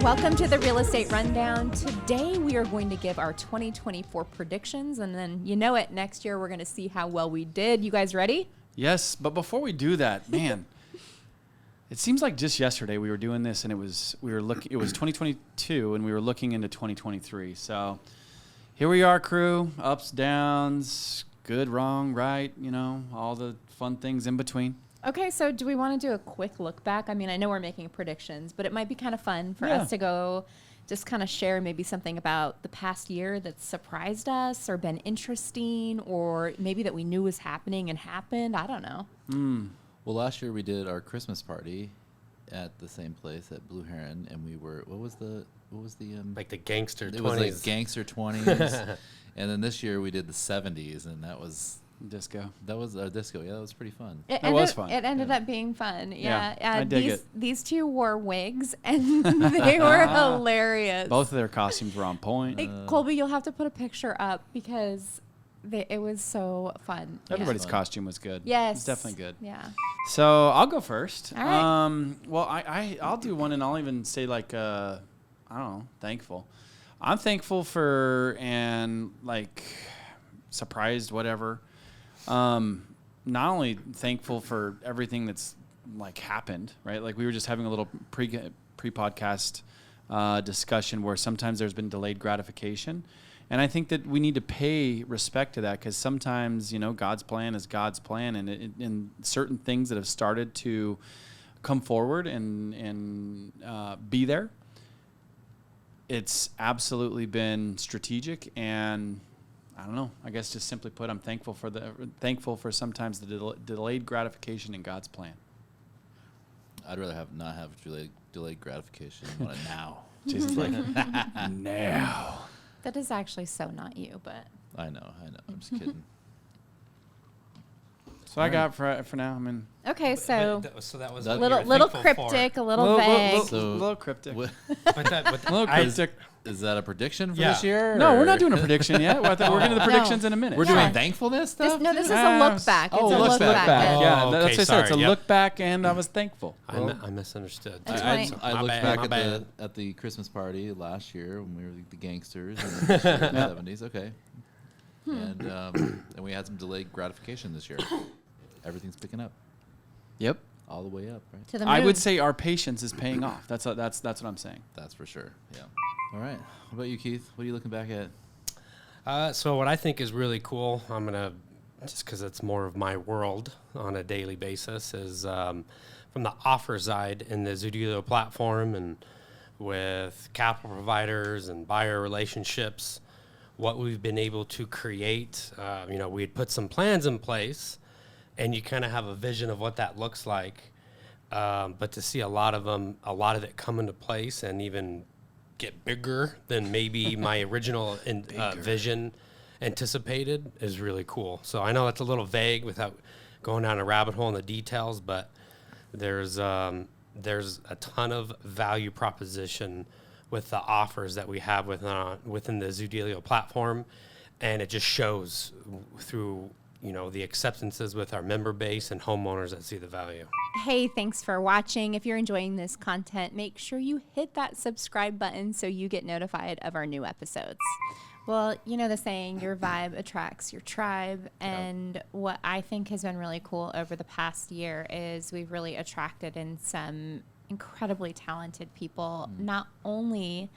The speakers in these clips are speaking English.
Welcome to the Real Estate Rundown. Today we are going to give our 2024 predictions, and then you know it, next year we're going to see how well we did. You guys ready? Yes, but before we do that, man, it seems like just yesterday we were doing this, and it was 2022, and we were looking into 2023. So here we are, crew, ups, downs, good, wrong, right, all the fun things in between. Okay, so do we want to do a quick look back? I mean, I know we're making predictions, but it might be kind of fun for us to go just kind of share maybe something about the past year that surprised us or been interesting, or maybe that we knew was happening and happened. I don't know. Well, last year we did our Christmas party at the same place at Blue Heron, and we were, what was the like the gangster 20s. It was like gangster 20s. And then this year we did the 70s, and that was disco. That was our disco. Yeah, that was pretty fun. It was fun. It ended up being fun. Yeah. I dig it. These two wore wigs, and they were hilarious. Both of their costumes were on point. Hey, Colby, you'll have to put a picture up because it was so fun. Everybody's costume was good. Yes. It's definitely good. Yeah. So I'll go first. All right. Well, I'll do one, and I'll even say I don't know, thankful. I'm thankful for and surprised, whatever. Not only thankful for everything that's happened, right? Like we were just having a little pre-podcast discussion where sometimes there's been delayed gratification. And I think that we need to pay respect to that, because sometimes, God's plan is God's plan, and certain things that have started to come forward and be there, it's absolutely been strategic. And I don't know, I guess just simply put, I'm thankful for sometimes the delayed gratification in God's plan. I'd rather not have delayed gratification. I want it now. Jason's like, now. That is actually so not you, but I know. I'm just kidding. So I got for now. I mean, okay, so that was a little cryptic, a little vague. A little cryptic. Little cryptic. Is that a prediction for this year? No, we're not doing a prediction yet. We're getting to the predictions in a minute. We're doing thankfulness stuff? This is a look back. It's a look back. Yeah, Oh, that's what I said. sorry. It's a look back, and I was thankful. I misunderstood. I My looked bad, back at the Christmas party last year when we were the gangsters in the 70s. Okay. And we had some delayed gratification this year. Everything's picking up. Yep. All the way up, right? To the moon. I would say our patience is paying off. That's what I'm saying. That's for sure. Yeah. All right. What about you, Keith? What are you looking back at? So what I think is really cool, I'm going to, just because it's more of my world on a daily basis, is from the offer side in the Zoodealio platform and with capital providers and buyer relationships, what we've been able to create. We had put some plans in place, and you kind of have a vision of what that looks like. But to see a lot of it come into place and even get bigger than maybe my original vision anticipated is really cool. So I know that's a little vague without going down a rabbit hole in the details, but there's a ton of value proposition with the offers that we have within the Zoodealio platform, and it just shows through the acceptances with our member base and homeowners that see the value. Hey, thanks for watching. If you're enjoying this content, make sure you hit that subscribe button so you get notified of our new episodes. Well, you know the saying, your vibe attracts your tribe. And what I think has been really cool over the past year is we've really attracted in some incredibly talented people, not only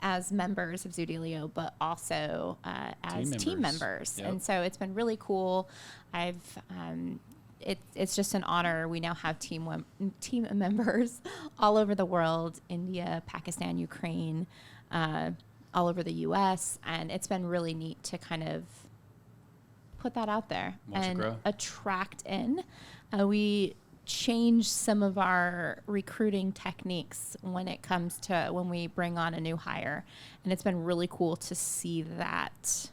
as members of Zoodealio, but also as team members. Yep. And so it's been really cool. It's just an honor. We now have team members all over the world, India, Pakistan, Ukraine, all over the U.S. And it's been really neat to kind of put that out there and attract in. We change some of our recruiting techniques when it comes to when we bring on a new hire. And it's been really cool to see that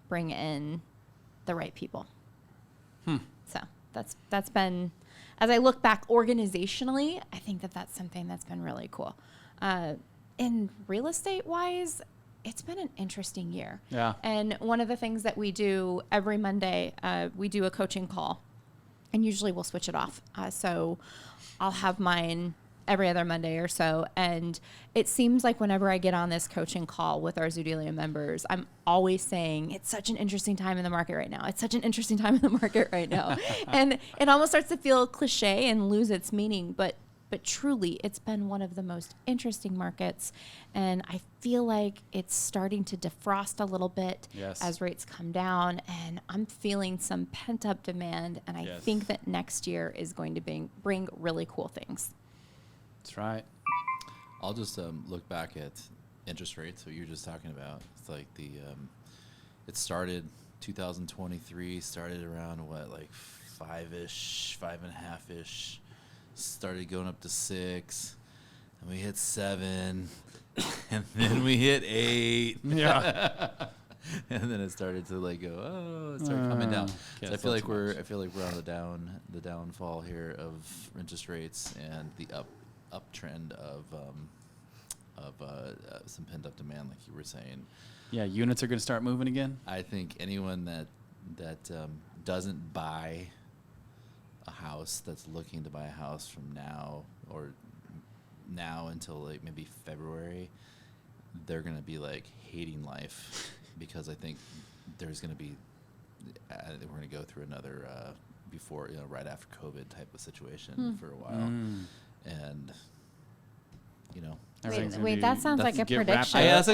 bring in the right people. So that's been, as I look back organizationally, I think that's something that's been really cool. In real estate wise, it's been an interesting year. Yeah. And one of the things that we do every Monday, we do a coaching call. And usually we'll switch it off. So I'll have mine every other Monday or so. And it seems like whenever I get on this coaching call with our Zoodealio members, I'm always saying, it's such an interesting time in the market right now. It's such an interesting time in the market right now. And it almost starts to feel cliche and lose its meaning. But truly, it's been one of the most interesting markets. And I feel like it's starting to defrost a little bit as rates come down. And I'm feeling some pent-up demand. And I think that next year is going to bring really cool things. That's right. I'll just look back at interest rates, what you were just talking about. It's like it started 2023, started around what, like 5-ish, 5.5-ish. Started going up to 6, and we hit 7, and then we hit 8. Yeah. And then it started to like go, it started coming down. So I feel like we're on the downfall here of interest rates and the uptrend of some pent up demand, like you were saying. Yeah, units are going to start moving again. I think anyone that doesn't buy a house, that's looking to buy a house from now until like maybe February, they're going to be like hating life because I think there's going to be we're going to go through another right after COVID type of situation for a while. And Wait, that sounds like a prediction. That's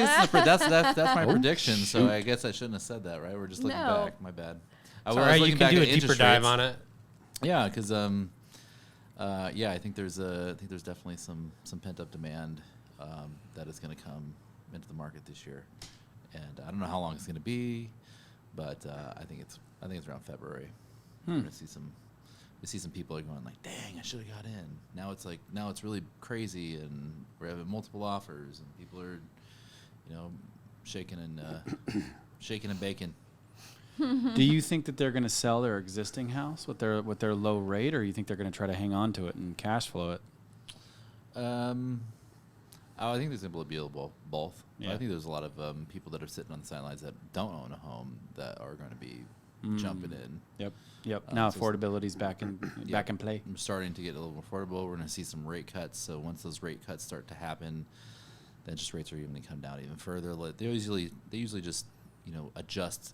my prediction. So I guess I shouldn't have said that, right? We're just looking back. My bad. All right, you can do a deeper dive on it. Yeah, because I think there's definitely some pent up demand that is going to come into the market this year, and I don't know how long it's going to be, but I think it's around February. We're going to see some people are going like, dang, I should have got in. Now it's really crazy, and we're having multiple offers, and people are, shaking and baking. Do you think that they're going to sell their existing house with their low rate, or you think they're going to try to hang on to it and cash flow it? I think there's going to be both. Yeah. I think there's a lot of people that are sitting on the sidelines that don't own a home that are going to be jumping in. Yep. Now affordability's back in play. I'm starting to get a little more affordable. We're going to see some rate cuts. So once those rate cuts start to happen, the interest rates are even going to come down even further. They usually just adjust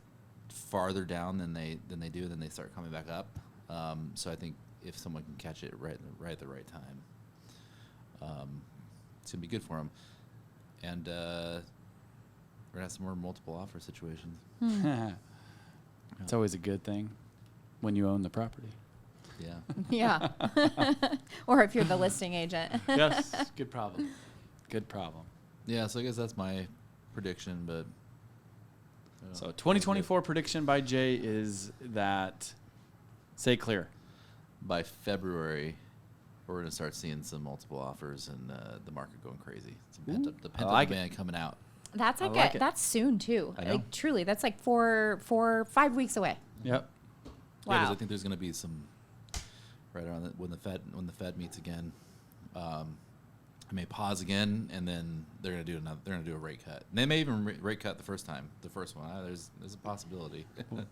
farther down than they do, then they start coming back up. So I think if someone can catch it right at the right time, it's gonna be good for them. And we're gonna have some more multiple offer situations. It's always a good thing when you own the property. Yeah. Yeah. Or if you're the listing agent. Yes. Good problem. Yeah. So I guess that's my prediction, but. So 2024 prediction by Jay is that, say clear. By February, we're going to start seeing some multiple offers and the market going crazy. Some pent-up demand coming out. That's that's soon too. I know. Like, truly, that's like 5 weeks away. Yep. Yeah, Wow. because I think there's going to be some right around when the Fed meets again. I may pause again, and then they're going to do another. They're going to do a rate cut. And they may even rate cut the first one. There's a possibility.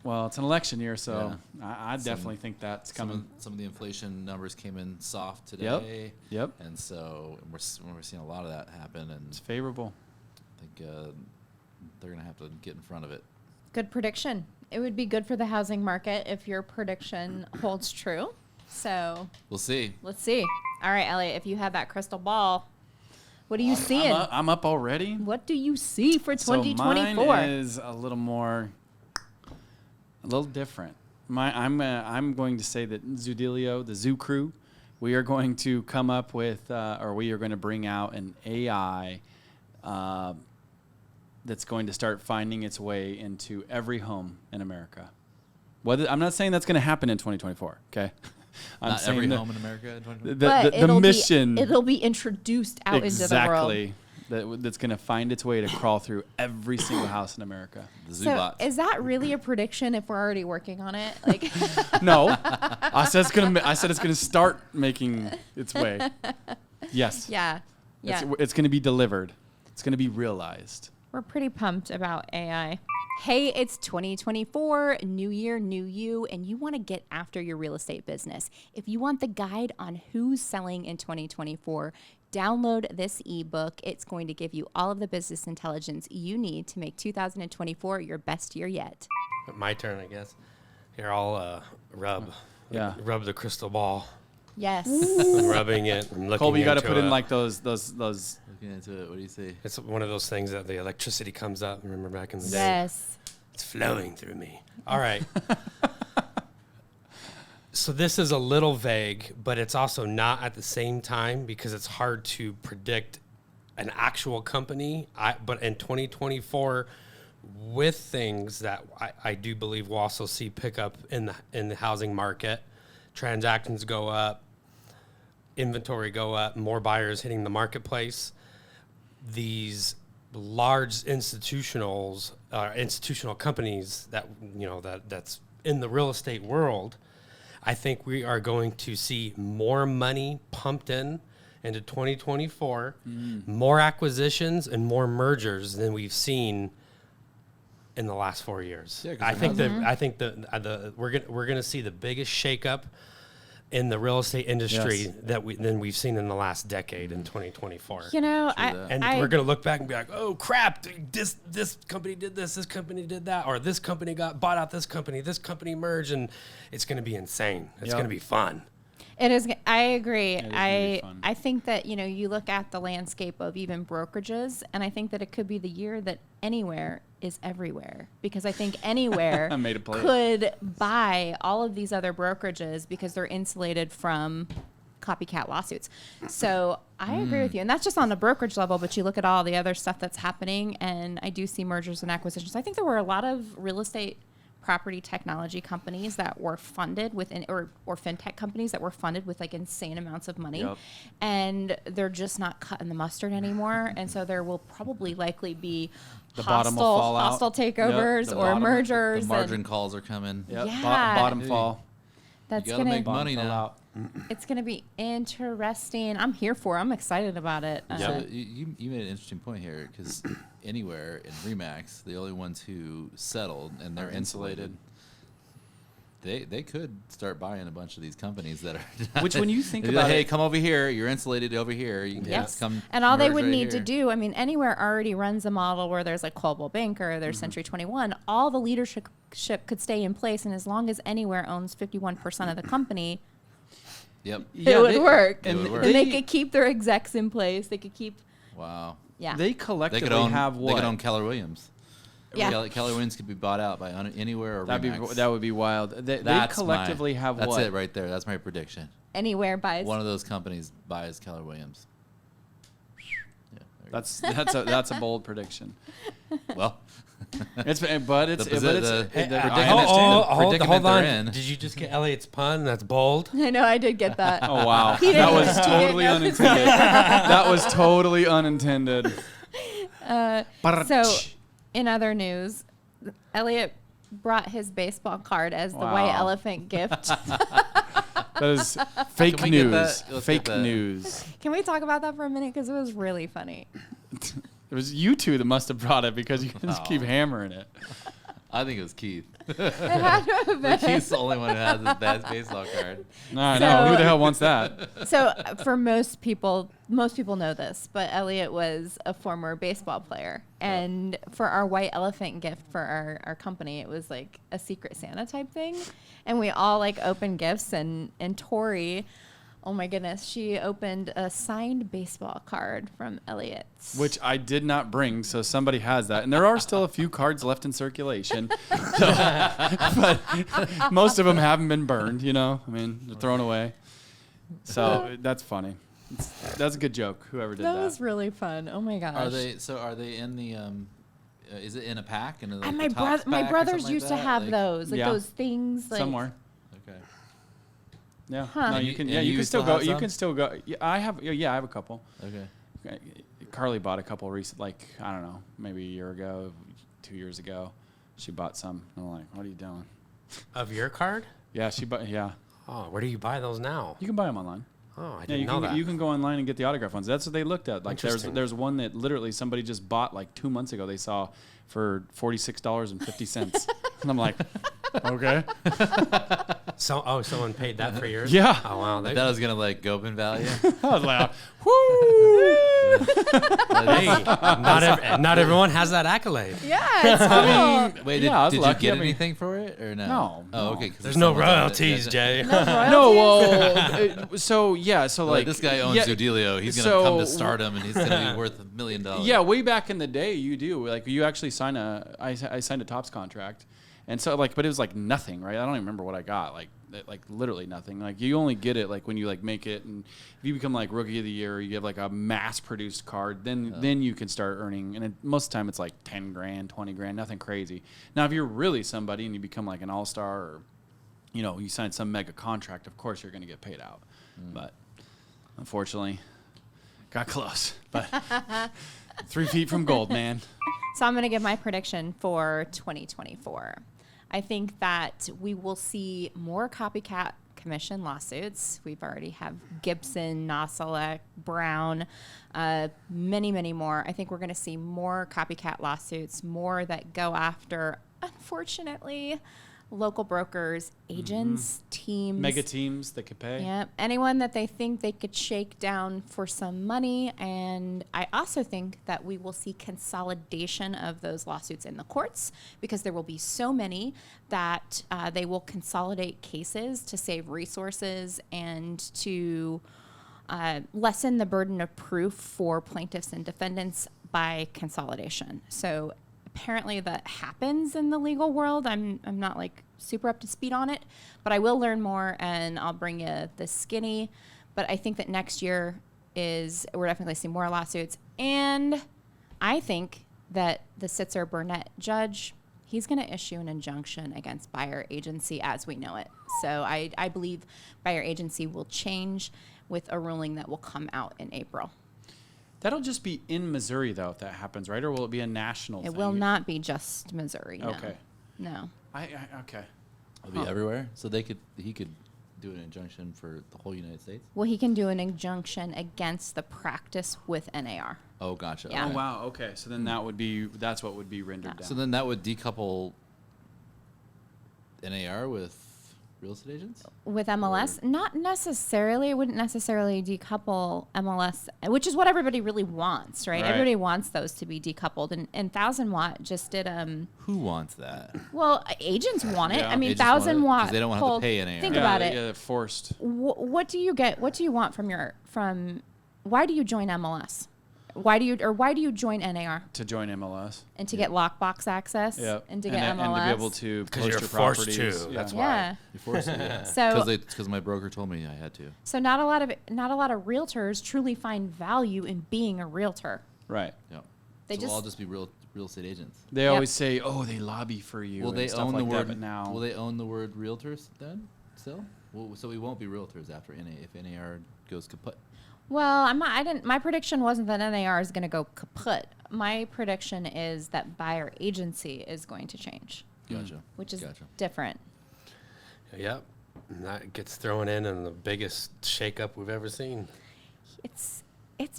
Well, it's an election year, so I definitely think that's coming. Some of the inflation numbers came in soft today. Yep. And so we're seeing a lot of that happen, and It's favorable. I think they're going to have to get in front of it. Good prediction. It would be good for the housing market if your prediction holds true. So We'll see. let's see. All right, Elliot, if you have that crystal ball, what are you seeing? I'm up already. What do you see for So 2024? mine is a little different. I'm going to say that Zoodealio, the Zoo Crew, we are going to come up with, or we are going to bring out an AI that's going to start finding its way into every home in America. I'm not saying that's going to happen in 2024. Okay. I'm Not saying every home in America. the mission. It'll be introduced out into the world. Exactly. That's going to find its way to crawl through every single house in America. The So Zoobot. is that really a prediction if we're already working on it? Like, No, I said it's gonna start making its way. Yes. yeah. It's going to be delivered. It's going to be realized. we're pretty pumped about AI. Hey, it's 2024, new year, new you, and you want to get after your real estate business. If you want the guide on who's selling in 2024, download this ebook. It's going to give you all of the business intelligence you need to make 2024 your best year yet. My turn, I guess. Here, I'll rub the crystal ball. Yes. I'm rubbing it. I'm looking Colby, you got to into put in it. like those. Looking into it, what do you say? It's one of those things that the electricity comes up. Remember back in the day? Yes. It's flowing through me. All right. So this is a little vague, but it's also not at the same time because it's hard to predict an actual company. But in 2024, with things that I do believe we'll also see pick up in the housing market, transactions go up, inventory go up, more buyers hitting the marketplace. These large institutional companies that that's in the real estate world, I think we are going to see more money pumped into 2024, more acquisitions and more mergers than we've seen in the last 4 years. Yeah, 'cause I think there we're gonna see the biggest shakeup in the real estate industry than we've seen in the last decade in 2024. You know, We're going to look back and be like, oh, crap, this company did this company did that, or this company got bought out this company merged, and it's going to be insane. It's going to be fun. It is. I agree. It is gonna be fun. I think that, you look at the landscape of even brokerages, and I think that it could be the year that anywhere is everywhere, because I think anywhere I made a play. could buy all of these other brokerages because they're insulated from copycat lawsuits. So I agree with you. And that's just on the brokerage level, but you look at all the other stuff that's happening, and I do see mergers and acquisitions. I think there were a lot of real estate property technology companies that were funded with or fintech companies that were funded with like insane amounts of money. Yep. And they're just not cutting the mustard anymore. And so there will probably likely be The bottom will fall out. hostile takeovers The or bottom- mergers. The margin and calls are coming. Yep. Yeah. Bottom Hey. fall. that's You gotta gonna make money Bottom fall now. out. it's gonna be interesting. I'm here for it. I'm excited about it. So you made an interesting point here, because Anywhere and Remax, the only ones who settled and they're Are insulated. They could start buying a bunch of these companies that are. Which, when you think they'd be about like, hey, it- come over here. You're insulated over here. You can Yes. come. And all they merge would right need to here." do, I mean, Anywhere already runs a model where there's like Coldwell Banker, there's Century 21. All the leadership could stay in place. And as long as Anywhere owns 51% of the company, Yep. it would work. It would work. And they could keep their execs in place. They could keep, Wow. yeah. They They collectively could own. have They what? could own Keller Williams. Yeah. Keller Williams could be bought out by Anywhere or Remax. That would be wild. They collectively have That's what? it right there. That's my prediction. Anywhere buys. One of those companies buys Keller Williams. Yeah, there you That's a bold prediction. go. Well, It's but it's The- but the- it's the- it- the I predicament- understand. the predicament hold on. they're in. Did you just get Elliot's pun? That's bold. I know, I did get that. Oh wow, He that didn't- was he didn't totally know. unintended. That was totally unintended. So, in other news, Elliot brought his baseball card as the white Wow. elephant gift. That is fake Can we get news. that? Let's Fake get that. news. Can we talk about that for a minute? Because it was really funny. It was you two that must have brought it because you just keep hammering it. I think it was Keith. It had to have been. Keith's the only one who has his best baseball card. I know. Who the hell wants that? So for most people know this, but Elliot was a former baseball player. And for our white elephant gift for our company, it was like a Secret Santa type thing. And we all like opened gifts, and Tori, oh my goodness, she opened a signed baseball card from Elliot. Which I did not bring, so somebody has that. And there are still a few cards left in circulation. But most of them haven't been burned, I mean, they're thrown away. So that's funny. That's a good joke, whoever did that. That was really fun. Oh my gosh. Are they in the is it in a pack? And like And the Topps my pack or brothers something used like to that? have Like- those, like Yeah. those things. Like, Somewhere. Okay. Yeah. Huh. No, And you you- can. and Yeah, you you can still still go. have You some? can still go. Yeah, I have. Yeah, I have a couple. Okay. Carly bought a couple recent, like I don't know, maybe a year ago, 2 years ago. She bought some. And I'm like, what are you doing? Of your card? Yeah, she bought. Yeah, Oh, where do you buy those now? you can buy them online. Oh, I Yeah, didn't you know that. can go online and get the autograph ones. That's what they looked at. Like there's one that literally somebody just bought like 2 months ago. They saw for $46.50, and I'm like, okay, Someone paid that for yours? yeah. Oh, wow. I thought it was gonna like go up in value. I was like, whoo. Hey, not everyone has that accolade. Yeah, it's cool. Wait, Yeah, I was did you lucky. get I mean- anything for it or no? No, Oh, no. okay. 'cause There's no someone got it. royalties, Jay. No royalties? No, well, so Like like this guy owns yeah, Zoodealio. He's gonna come to so- stardom and he's gonna be worth $1 million. Yeah, way back in the day, you do like you actually sign I signed a Topps contract, and so like, but it was like nothing, right? I don't even remember what I got, like literally nothing. Like you only get it like when you like make it, and if you become like rookie of the year, you get like a mass-produced card, then you can start earning. And most of the time, it's like 10 grand, 20 grand, nothing crazy. Now, if you're really somebody and you become like an all-star, or you sign some mega contract, of course you're going to get paid out. But unfortunately, got close. But 3 feet from gold, man. So I'm going to give my prediction for 2024. I think that we will see more copycat commission lawsuits. We've already have Gibson, Nosalek, Brown, many, many more. I think we're going to see more copycat lawsuits, more that go after, unfortunately, local brokers, agents, teams. Mega teams that could pay. Yeah, anyone that they think they could shake down for some money. And I also think that we will see consolidation of those lawsuits in the courts, because there will be so many that they will consolidate cases to save resources and to lessen the burden of proof for plaintiffs and defendants by consolidation. So apparently that happens in the legal world. I'm not like super up to speed on it, but I will learn more and I'll bring you the skinny. But I think that next year we're definitely going to see more lawsuits. And I think that the Sitzer Burnett judge, he's going to issue an injunction against buyer agency as we know it. So I believe buyer agency will change with a ruling that will come out in April. That'll just be in Missouri, though, if that happens, right? Or will it be a national thing? It will not be just Missouri. No. Okay. No. Okay. It'll be everywhere. So he could do an injunction for the whole United States. Well, he can do an injunction against the practice with NAR. Oh, gotcha. Yeah. Oh, Okay. wow. Okay. So then that's what would be rendered down. So then that would decouple NAR with real estate agents? With MLS, not necessarily. It wouldn't necessarily decouple MLS, which is what everybody really wants, right? Right. Everybody wants those to be decoupled. And 1000 Watt just did Who wants that? well, agents want it. Yeah. I mean, Agents want it 1000 'cause Watt. they don't have to pulled- pay NAR. Think Yeah, about it. Yeah, forced. What do you get? What do you want from? Why do you join MLS? Why do you join NAR? To join MLS. And to get lockbox access? Yeah. And to get MLS? And to be able to 'Cause post you're your forced properties. to. Yeah. That's Yeah. You're forced to, yeah. So Because my broker told me I had to. So not a lot of realtors truly find value in being a realtor. Right. Yeah. They So just- we'll all just be real estate agents. They Yep. always say, "Oh, they lobby for you." Will and they stuff own like the that, word? but now Will they own the word realtors then? Still? Well, so we won't be realtors after if NAR goes kaput. Well, my prediction wasn't that NAR is going to go kaput. My prediction is that buyer agency is going to change, Gotcha. which is Gotcha. different. Yep. And that gets thrown in the biggest shakeup we've ever seen. It's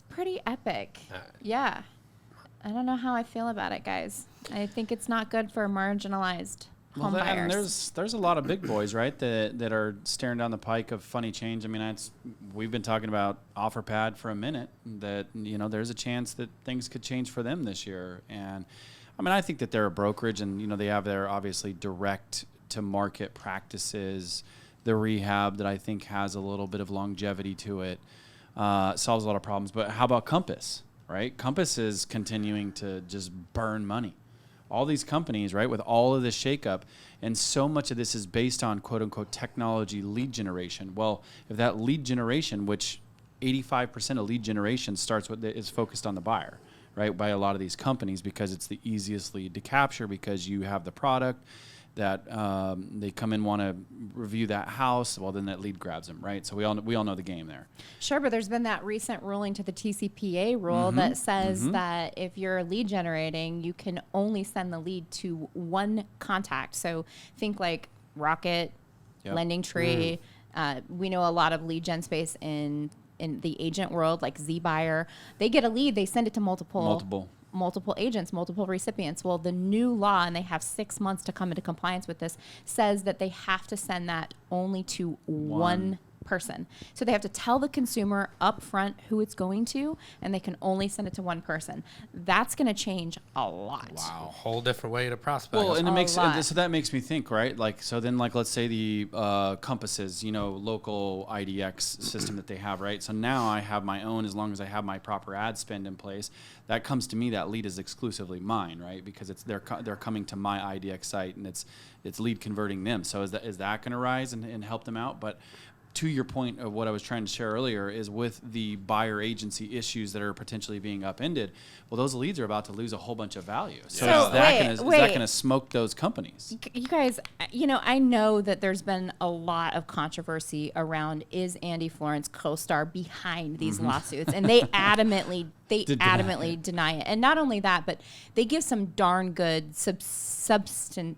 pretty epic. Uh, Yeah. I don't know how I feel about it, guys. I think it's not good for marginalized home and buyers. there's a lot of big boys, right, that are staring down the pike of funny change. I mean, we've been talking about OfferPad for a minute. That there's a chance that things could change for them this year. And I mean, I think that they're a brokerage, and they have their obviously direct to market practices. The rehab that I think has a little bit of longevity to it, solves a lot of problems. But how about Compass? Right, Compass is continuing to just burn money. All these companies, right, with all of this shakeup, and so much of this is based on quote unquote technology lead generation. Well, if that lead generation, which 85% of lead generation is focused on the buyer, right, by a lot of these companies, because it's the easiest lead to capture, because you have the product that they come in, want to review that house, well, then that lead grabs them, right? So we all know the game there. Sure, but there's been that recent ruling to the TCPA rule that says that if you're lead generating, you can only send the lead to one contact. So think like Rocket, Yep. Lending Tree, We know a lot of lead gen space in the agent world, like ZBuyer. They get a lead, they send it to multiple agents, multiple recipients. Well, the new law, and they have 6 months to come into compliance with this, says that they have to send that only to one person. So they have to tell the consumer up front who it's going to, and they can only send it to one person. That's going to change a lot. Wow, whole different way to prospect. Well, and lot. so that makes me think, right? Like, so then, like, let's say the Compasses, local IDX system that they have, right? So now I have my own, as long as I have my proper ad spend in place. That comes to me. That lead is exclusively mine, right? Because they're coming to my IDX site, and it's lead converting them. So is that going to rise and help them out? But to your point of what I was trying to share earlier is with the buyer agency issues that are potentially being upended, well, those leads are about to lose a whole bunch of value. So is that going to smoke those companies? You guys, I know that there's been a lot of controversy around, is Andy Florence co-star behind these lawsuits? And they adamantly deny it. And not only that, but they give some darn good substantive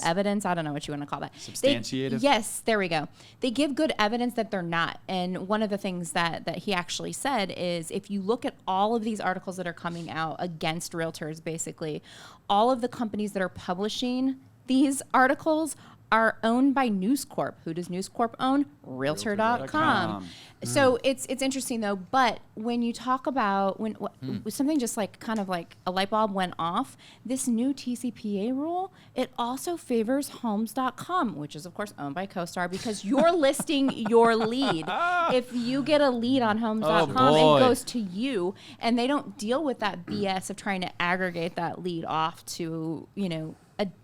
evidence. I don't know what you want to call that. Substantiative? Yes, there we go. They give good evidence that they're not. And one of the things that he actually said is, if you look at all of these articles that are coming out against realtors, basically, all of the companies that are publishing these articles are owned by News Corp. Who does News Corp own? Realtor.com. So it's interesting though, but when you talk about something just like kind of like a light bulb went off, this new TCPA rule, it also favors Homes.com, which is of course owned by CoStar, because you're listing your lead. If you get a lead on Homes.com, it goes to you, and they don't deal with that BS of trying to aggregate that lead off to,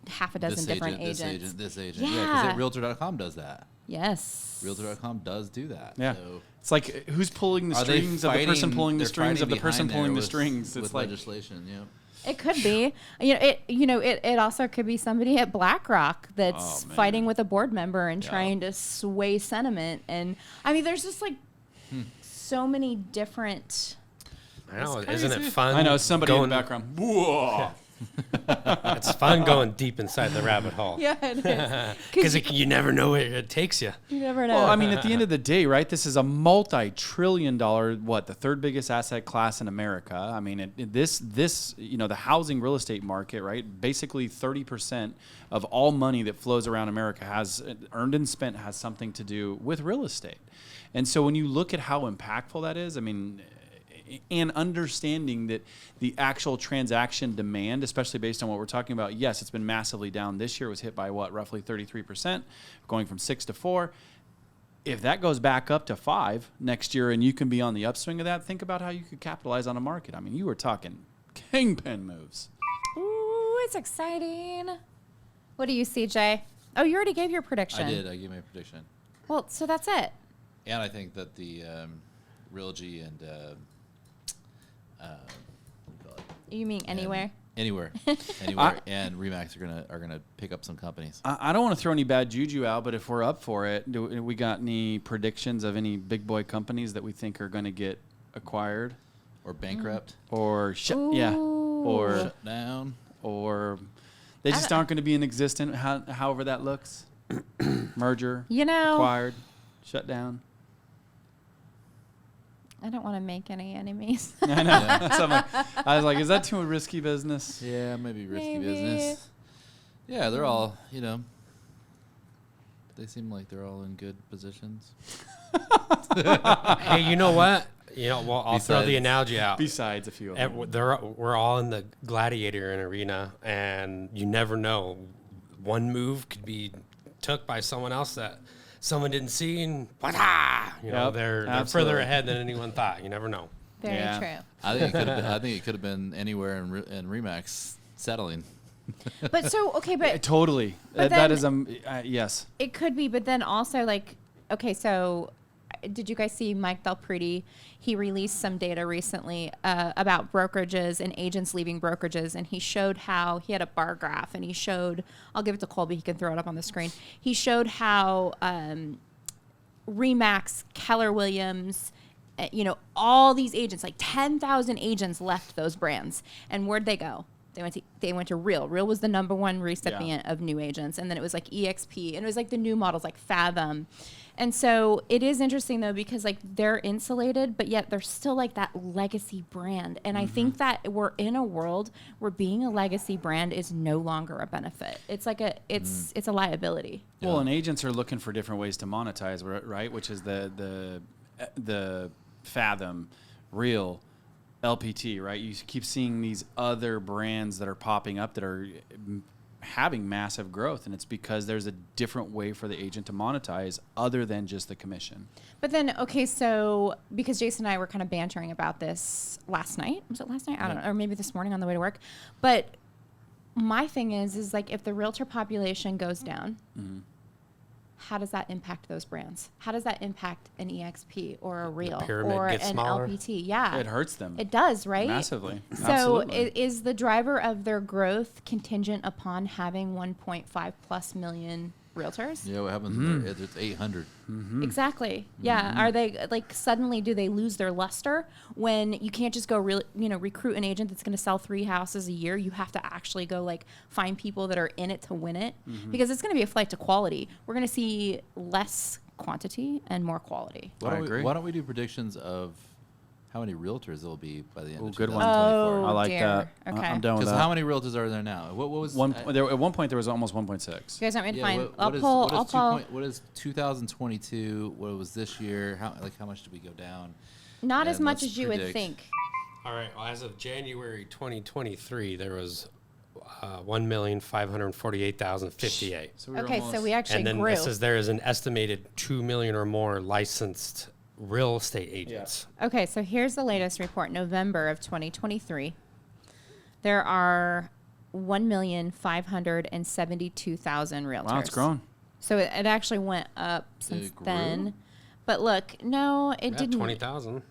half a dozen different agents. This agent. Yeah, because Realtor.com does that. Yes. Realtor.com does do that. Yeah. So it's like, who's pulling the strings of the person pulling the strings of the person pulling the strings? It's with like legislation, It could be. It also could be somebody at BlackRock that's fighting with a board member and trying to sway sentiment. And I mean, there's just like so many different. I know, isn't it fun? I know somebody in the background. Whoa. It's fun going deep inside the rabbit hole. Yeah, it is. Because you never know where it takes you. You never know. Well, I mean, at the end of the day, right, this is a multi-trillion-dollar, the third biggest asset class in America. I mean, the housing real estate market, right, basically 30% of all money that flows around America has earned and spent has something to do with real estate. And so when you look at how impactful that is, I mean, and understanding that the actual transaction demand, especially based on what we're talking about, yes, it's been massively down. This year was hit by roughly 33%, going from 6 to 4. If that goes back up to 5 next year and you can be on the upswing of that, think about how you could capitalize on a market. I mean, you were talking kingpin moves. Ooh, it's exciting. What do you see, Jay? Oh, you already gave your prediction. I did. I gave my prediction. Well, so that's it. And I think that the Realgy and You mean anywhere? Anywhere, and Remax are gonna pick up some companies. I don't want to throw any bad juju out, but if we're up for it, do we got any predictions of any big boy companies that we think are going to get acquired Or bankrupt. or or Shut down. or they just aren't going to be in existence? However that looks, merger, acquired, shut down. I don't want to make any enemies. I know. Yeah. So I was like, is that too risky business? Yeah, maybe risky business. Yeah, they're all, they seem like they're all in good positions. Hey, you know what? I'll throw the analogy out. Besides a few of them. We're all in the gladiator arena, and you never know. One move could be took by someone else that someone didn't see, and they're further ahead than anyone thought. You never know. Very true. I think it could have been anywhere in Remax settling. But totally. But that is yes. It could be, but then also so did you guys see Mike Del Prete? He released some data recently about brokerages and agents leaving brokerages, and he showed how he had a bar graph, and he showed, I'll give it to Colby, he can throw it up on the screen. He showed how Remax, Keller Williams, all these agents, like 10,000 agents left those brands. And where'd they go? They went to Real. Real was the number one recipient of new agents. And then it was like EXP, and it was like the new models like Fathom. And so it is interesting though, because like they're insulated, but yet they're still like that legacy brand. And I think that we're in a world where being a legacy brand is no longer a benefit. It's like it's a liability. Well, and agents are looking for different ways to monetize, right? Which is the Fathom, Real, LPT, right? You keep seeing these other brands that are popping up that are having massive growth, and it's because there's a different way for the agent to monetize other than just the commission. But then, okay, so because Jason and I were kind of bantering about this last night. Was it last night? I don't know, or maybe this morning on the way to work. But my thing is like if the realtor population goes down, how does that impact those brands? How does that impact an EXP or a Real or an smaller. LPT? Yeah. It hurts them. It does, right? Massively. So Absolutely. is the driver of their growth contingent upon having 1.5 plus million realtors? Yeah, what happens when it's 800? Exactly. Yeah. Are they like suddenly do they lose their luster when you can't just go recruit an agent that's going to sell 3 houses a year? You have to actually go like find people that are in it to win it because it's going to be a flight to quality. We're going to see less quantity and more quality. I agree. Why don't we do predictions of how many realtors there will be by the end of good 2024? one. I like dear. that. Okay. I'm done with Because that. how many realtors are there now? What was At one point, there was almost 1.6. You guys want me to yeah, find? what I'll is- pull. what is I'll 2 pull. point- what is 2022? What was this year? How much did we go down? Not as and much let's as you would predict. think. All right. Well, as of January 2023, there was 1,548,058. So we were Okay, so almost- we actually And then grew. it says there is an estimated 2 million or more licensed real estate agents. Okay, so here's the latest report, November of 2023. There are 1,572,000 realtors. Wow, it's grown. So it actually went up since It grew? then. But look, no, it Yeah, didn't. 20,000.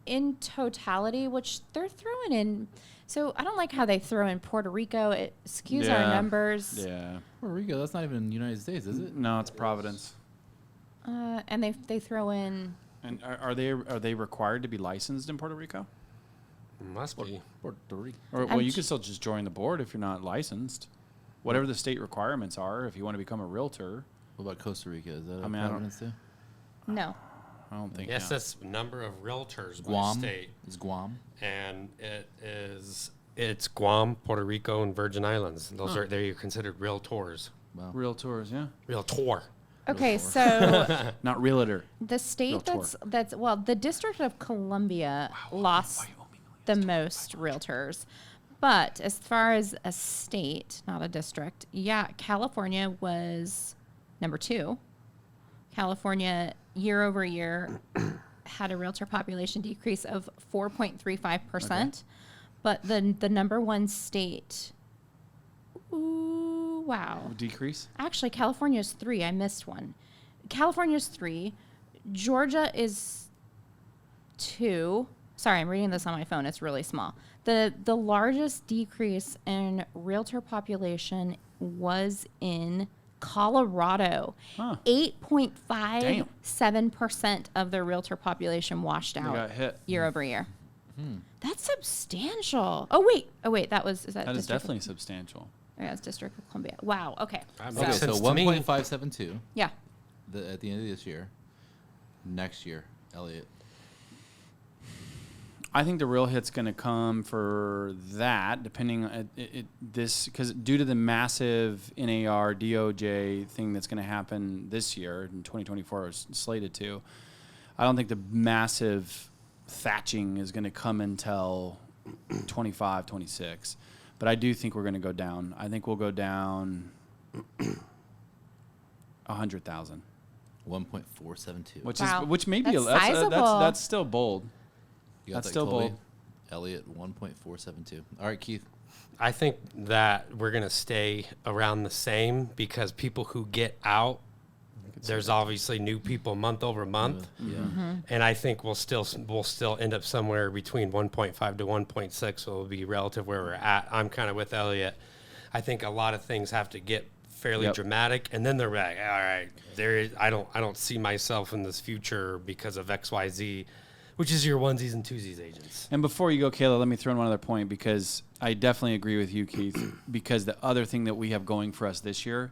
In totality, which they're throwing in. So I don't like how they throw in Puerto Rico. It skews our Yeah. numbers. Yeah. Puerto Rico, that's not even the United States, is it? No, it's Providence. And they throw in. And are they required to be licensed in Puerto Rico? Must be. Puerto Rico. Or well, I'm you ch- can still just join the board if you're not licensed. Whatever the state requirements are, if you want to become a realtor. What about Costa Rica? Is that I mean, I don't- Providence too? No. I don't think. Yes, yeah. that's number of realtors by Guam? state. Is Guam? And it's Guam, Puerto Rico, and Virgin Islands. Those are they're considered realtors. Wow. realtors. Yeah, Realtor. Okay, so not realtor. the state Realtor. that's well, the District of Columbia lost the most realtors. But as far as a state, not a district, yeah, California was number 2. California, year over year, had a realtor population decrease of 4.35%. But the number 1 state, ooh, wow. Decrease. Actually, California is 3. I missed one. California's 3. Georgia is 2. Sorry, I'm reading this on my phone. It's really small. The largest decrease in realtor population was in Colorado. Huh. 8.57% of their realtor population washed out got hit. year over year. That's substantial. Oh wait, that was is that That is District of- definitely substantial. Yeah, it's District of Columbia. Wow. Okay. That Okay, makes so sense to me. 1.572 Yeah. at the end of this year. Next year, Elliot. I think the real hit's going to come for that, depending on this, because due to the massive NAR DOJ thing that's going to happen this year in 2024 is slated to. I don't think the massive thatching is going to come until 25, 26. But I do think we're going to go down. I think we'll go down 100,000, 1.472. Wow. which may be That's that's sizable. that's still bold. You got That's that, still Colby? bold. Elliot, 1.472. All right, Keith. I think that we're going to stay around the same because people who get out, there's obviously new people month over month. Yeah. And I think we'll still end up somewhere between 1.5 to 1.6. So it'll be relative where we're at. I'm kind of with Elliot. I think a lot of things have to get fairly Yep. dramatic, and then they're like, all right, I don't see myself in this future because of XYZ, which is your onesies and twosies agents. And before you go, Kayla, let me throw in one other point because I definitely agree with you, Keith, because the other thing that we have going for us this year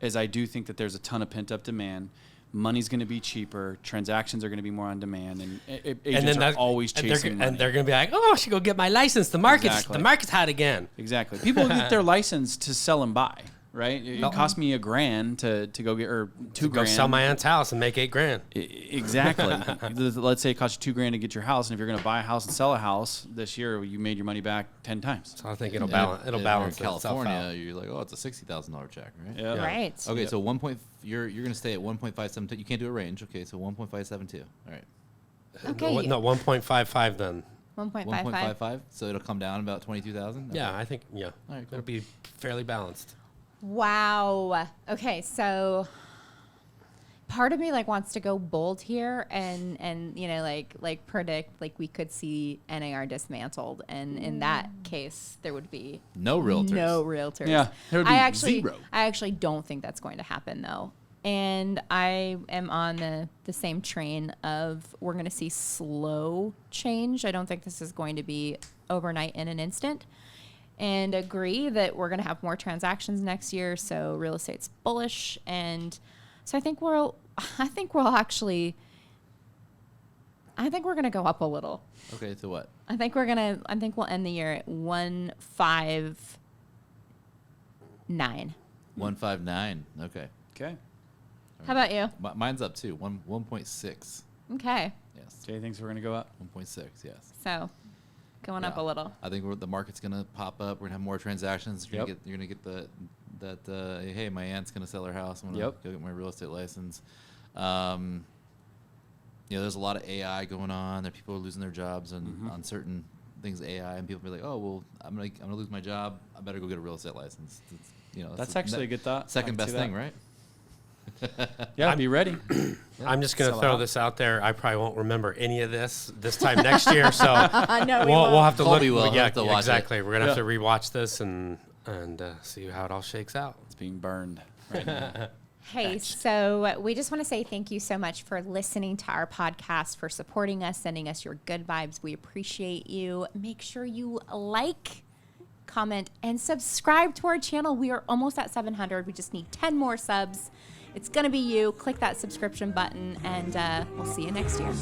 is I do think that there's a ton of pent-up demand. money's going to be cheaper, transactions are going to be more on demand, and agents And then are always chasing money. and they're going to be like, oh, I should go get my license. The market's hot again. Exactly. People get their license to sell and buy, right? It cost me $1,000 to go get, or $2,000. Go sell my aunt's house and make $8,000. Exactly. Let's say it costs you $2,000 to get your house, and if you're going to buy a house and sell a house this year, you made your money back 10 times. So I think it'll balance. It'll balance in California, itself out. you're like, oh, it's a $60,000 check, right? Yeah. Right. Okay, so you're going to stay at 1.572. You can't do a range. Okay, so 1.572. All right. Okay. No, 1.55 then. 1.55. 1.55. So it'll come down about 22,000. Yeah, I think, yeah. All right, cool. It'll be fairly balanced. Wow. Okay, so part of me like wants to go bold here and you know like predict like we could see NAR dismantled, and in that case there would be No realtors. No realtors. Yeah, there would be zero. I actually don't think that's going to happen though. And I am on the same train of we're going to see slow change. I don't think this is going to be overnight in an instant. And agree that we're going to have more transactions next year, so real estate's bullish. And so I think we're going to go up a little. Okay, to what? I think we'll end the year at 159. 159. Okay. Okay. How about you? Mine's up too. 1.6. Okay. Yes. Jay thinks we're going to go up. 1.6. Yes. So going up a little. I think the market's gonna pop up. We're gonna have more transactions. You're Yep. gonna get hey, my aunt's gonna sell her house. I'm gonna Yep. go get my real estate license. There's a lot of AI going on. There are people losing their jobs on certain things AI, and people be like, oh well, I'm gonna lose my job. I better go get a real estate license. That's actually a good thought. Second I can best see thing, that. right? Yeah, be ready. I'm just going to Sell throw out. this out there. I probably won't remember any of this time next year, so No, we'll have to Colby look. will. He'll have to watch exactly. it. We're going to have Yeah. to rewatch this and see how it all shakes out. It's being burned right now. Hey, so we just want to say thank you so much for listening to our podcast, for supporting us, sending us your good vibes. We appreciate you. Make sure you like, comment, and subscribe to our channel. We are almost at 700. We just need 10 more subs. It's going to be you. Click that subscription button, and we'll see you next year.